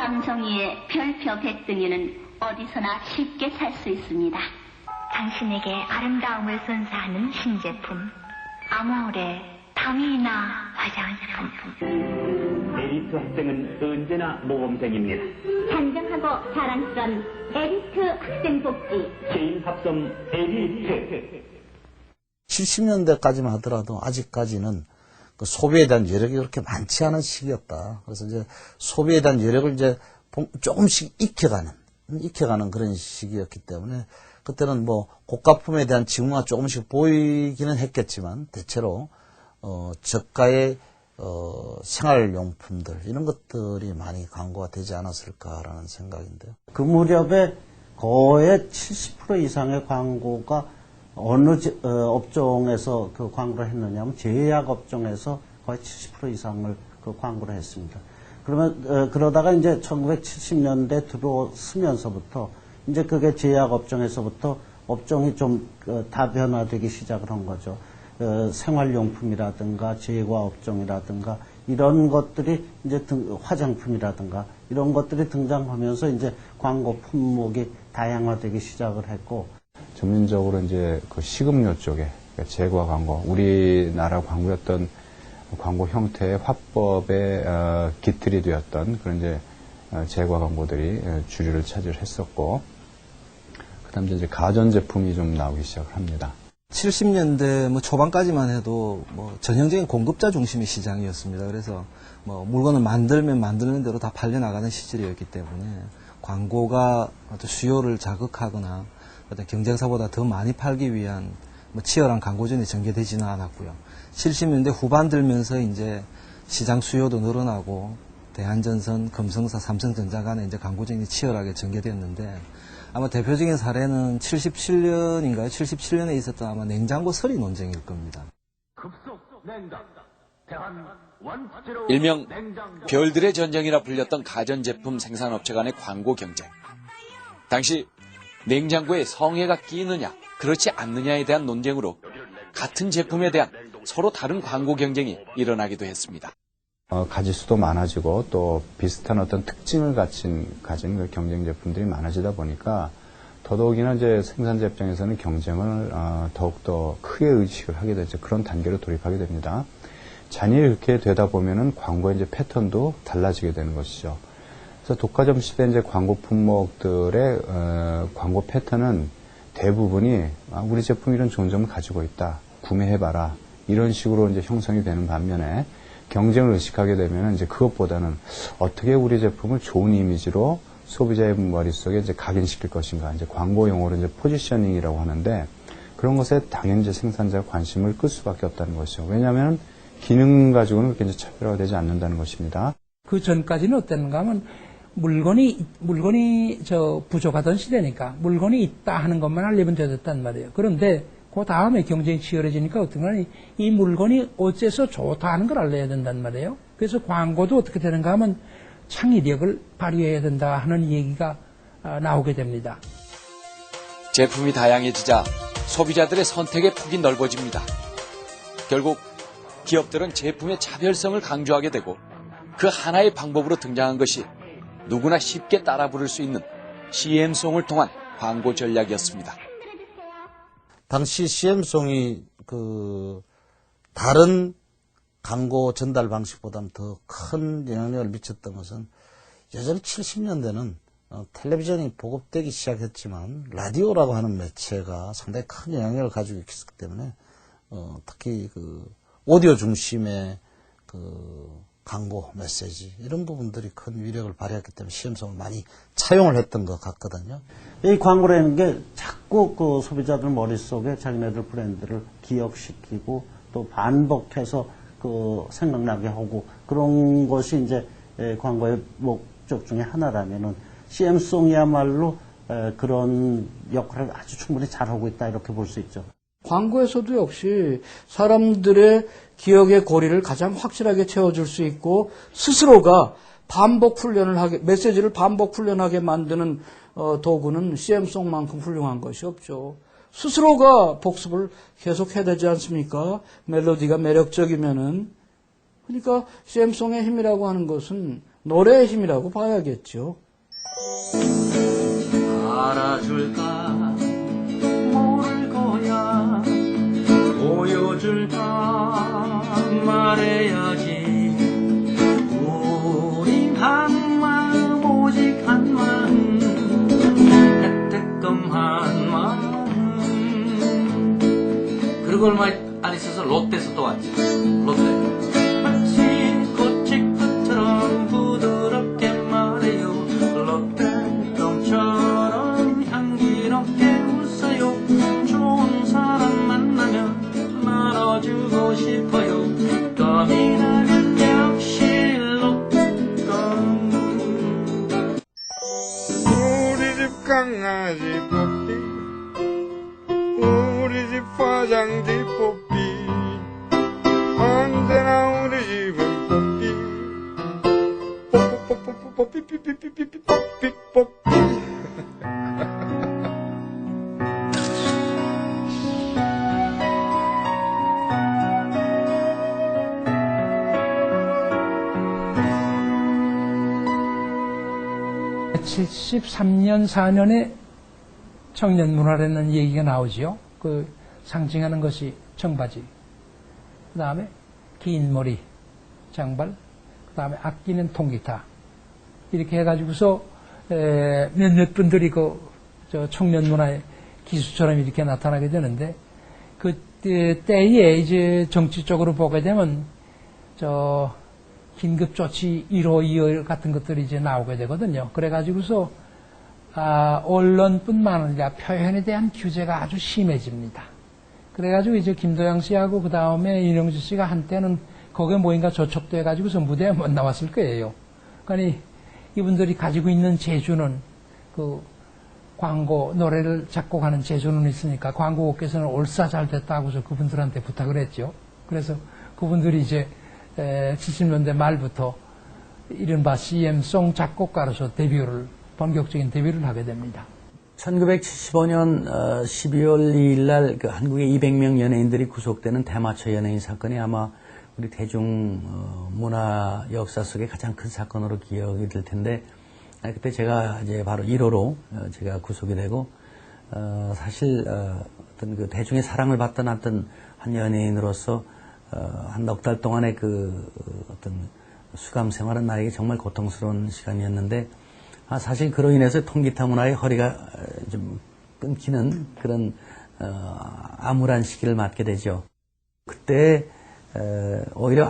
방송위의 별표 100등이는 어디서나 쉽게 살 수 있습니다. 당신에게 아름다움을 선사하는 신제품 아모레 담이나 화장품. 에리트 학생은 언제나 모범생입니다. 단정하고 자랑스런 에리트 학생 복지 개인 합성 에리트. 70년대까지만 하더라도 아직까지는 그 소비에 대한 여력이 그렇게 많지 않은 시기였다. 그래서 이제 소비에 대한 여력을 이제 조금씩 익혀가는 그런 시기였기 때문에 그때는 뭐 고가품에 대한 징후가 조금씩 보이기는 했겠지만 대체로 저가의 생활용품들 이런 것들이 많이 광고가 되지 않았을까라는 생각인데요. 그 무렵에 거의 70% 이상의 광고가 어느 업종에서 그 광고를 했느냐면 제약 업종에서 거의 70% 이상을 그 광고를 했습니다. 그러면 그러다가 이제 1970년대 들어서면서부터 이제 그게 제약 업종에서부터 업종이 좀 다변화되기 시작을 한 거죠. 생활용품이라든가 제과 업종이라든가 이런 것들이 이제 화장품이라든가 이런 것들이 등장하면서 이제 광고 품목이 다양화되기 시작을 했고. 전문적으로 이제 그 식음료 쪽에 제과 광고, 우리나라 광고였던 광고 형태의 화법의 깃들이 되었던 그런 이제 제과 광고들이 주류를 차지했었고, 그다음 이제 가전제품이 좀 나오기 시작을 합니다. 70년대 뭐 초반까지만 해도 뭐 전형적인 공급자 중심의 시장이었습니다. 그래서 뭐 물건을 만들면 만드는 대로 다 팔려 나가는 시절이었기 때문에 광고가 어떤 수요를 자극하거나 어떤 경쟁사보다 더 많이 팔기 위한 뭐 치열한 광고전이 전개되지는 않았고요. 70년대 후반 들면서 이제 시장 수요도 늘어나고 대한전선, 금성사, 삼성전자 간에 이제 광고전이 치열하게 전개됐는데 아마 대표적인 사례는 77년인가요? 77년에 있었던 아마 냉장고 서리 논쟁일 겁니다. 일명 별들의 전쟁이라 불렸던 가전제품 생산업체 간의 광고 경쟁. 당시 냉장고에 성에가 끼느냐, 그렇지 않느냐에 대한 논쟁으로 같은 제품에 대한 서로 다른 광고 경쟁이 일어나기도 했습니다. 가지수도 많아지고 또 비슷한 어떤 특징을 가진 그 경쟁 제품들이 많아지다 보니까 더더욱이나 이제 생산자 입장에서는 경쟁을 더욱더 크게 의식을 하게 되죠. 그런 단계로 돌입하게 됩니다. 잔이 그렇게 되다 보면은 광고의 이제 패턴도 달라지게 되는 것이죠. 그래서 독과점 시대 이제 광고 품목들의 광고 패턴은 대부분이 우리 제품이 이런 좋은 점을 가지고 있다. 구매해봐라. 이런 식으로 이제 형성이 되는 반면에 경쟁을 의식하게 되면 이제 그것보다는 어떻게 우리 제품을 좋은 이미지로 소비자의 머릿속에 이제 각인시킬 것인가. 이제 광고 용어로 이제 포지셔닝이라고 하는데 그런 것에 당연히 이제 생산자가 관심을 끌 수밖에 없다는 것이죠. 왜냐하면 기능 가지고는 그렇게 이제 차별화가 되지 않는다는 것입니다. 그 전까지는 어땠는가 하면 물건이 부족하던 시대니까 물건이 있다 하는 것만 알리면 되었단 말이에요. 그런데 그 다음에 경쟁이 치열해지니까 어떤 거니 이 물건이 어째서 좋다 하는 걸 알려야 된단 말이에요. 그래서 광고도 어떻게 되는가 하면 창의력을 발휘해야 된다 하는 얘기가 나오게 됩니다. 제품이 다양해지자 소비자들의 선택의 폭이 넓어집니다. 결국 기업들은 제품의 차별성을 강조하게 되고 그 하나의 방법으로 등장한 것이 누구나 쉽게 따라 부를 수 있는 CM송을 통한 광고 전략이었습니다. 당시 CM송이 다른 광고 전달 방식보다는 더 큰 영향력을 미쳤던 것은 여전히 70년대는 텔레비전이 보급되기 시작했지만 라디오라고 하는 매체가 상당히 큰 영향력을 가지고 있기 때문에 특히 오디오 중심의 광고 메시지 이런 부분들이 큰 위력을 발휘했기 때문에 CM송을 많이 차용을 했던 것 같거든요. 이 광고라는 게 자꾸 그 소비자들 머릿속에 자기네들 브랜드를 기억시키고 또 반복해서 생각나게 하고 그런 것이 이제 광고의 목적 중에 하나라면은 CM송이야말로 그런 역할을 아주 충분히 잘하고 있다 이렇게 볼 수 있죠. 광고에서도 역시 사람들의 기억의 고리를 가장 확실하게 채워줄 수 있고 스스로가 반복 훈련을 하게 메시지를 반복 훈련하게 만드는 도구는 CM송만큼 훌륭한 것이 없죠. 스스로가 복습을 계속 해야 되지 않습니까? 멜로디가 매력적이면은. 그러니까 CM송의 힘이라고 하는 것은 노래의 힘이라고 봐야겠죠. 알아줄까 모를 거야 보여줄까 말해야지 우린 한 마음 오직 한 마음 뜨끔한 마음 그리고 얼마 안 있어서 롯데에서 또 왔지. 롯데 마치 꽃이 끝처럼 부드럽게 말해요 롯데 똥처럼 향기롭게 웃어요 좋은 사람 만나면 나눠주고 싶어요 껌이 나면 역시 롯데껌 우리 집 강아지 뽀삐 우리 집 화장지 뽀삐 언제나 우리 집은 뽀삐 뽀삐 뽀삐 뽀삐 73년, 4년에 청년 문화라는 얘기가 나오지요. 그 상징하는 것이 청바지, 그 다음에 긴 머리, 장발, 그 다음에 아끼는 통기타. 이렇게 해가지고서 몇몇 분들이 저 청년 문화의 기수처럼 이렇게 나타나게 되는데, 그 때에 이제 정치적으로 보게 되면 저 긴급조치 1호, 2호 같은 것들이 이제 나오게 되거든요. 그래가지고서 언론뿐만 아니라 표현에 대한 규제가 아주 심해집니다. 그래가지고 이제 김도영 씨하고 그 다음에 윤영주 씨가 한때는 거기에 뭐인가 저촉돼가지고서 무대에 못 나왔을 거예요. 그러니까 이분들이 가지고 있는 재주는 그 광고, 노래를 작곡하는 재주는 있으니까 광고업계에서는 올싸 잘 됐다고서 그분들한테 부탁을 했죠. 그래서 그분들이 이제 70년대 말부터 이른바 CM송 작곡가로서 본격적인 데뷔를 하게 됩니다. 1975년 12월 2일 날 그 한국의 200명 연예인들이 구속되는 대마초 연예인 사건이 아마 우리 대중 문화 역사 속에 가장 큰 사건으로 기억이 될 텐데, 그때 제가 이제 바로 1호로 제가 구속이 되고, 사실 어떤 그 대중의 사랑을 받던 어떤 한 연예인으로서 한 넉 달 동안의 그 어떤 수감 생활은 나에게 정말 고통스러운 시간이었는데, 사실 그로 인해서 통기타 문화의 허리가 좀 끊기는 그런 암울한 시기를 맞게 되죠. 그때 오히려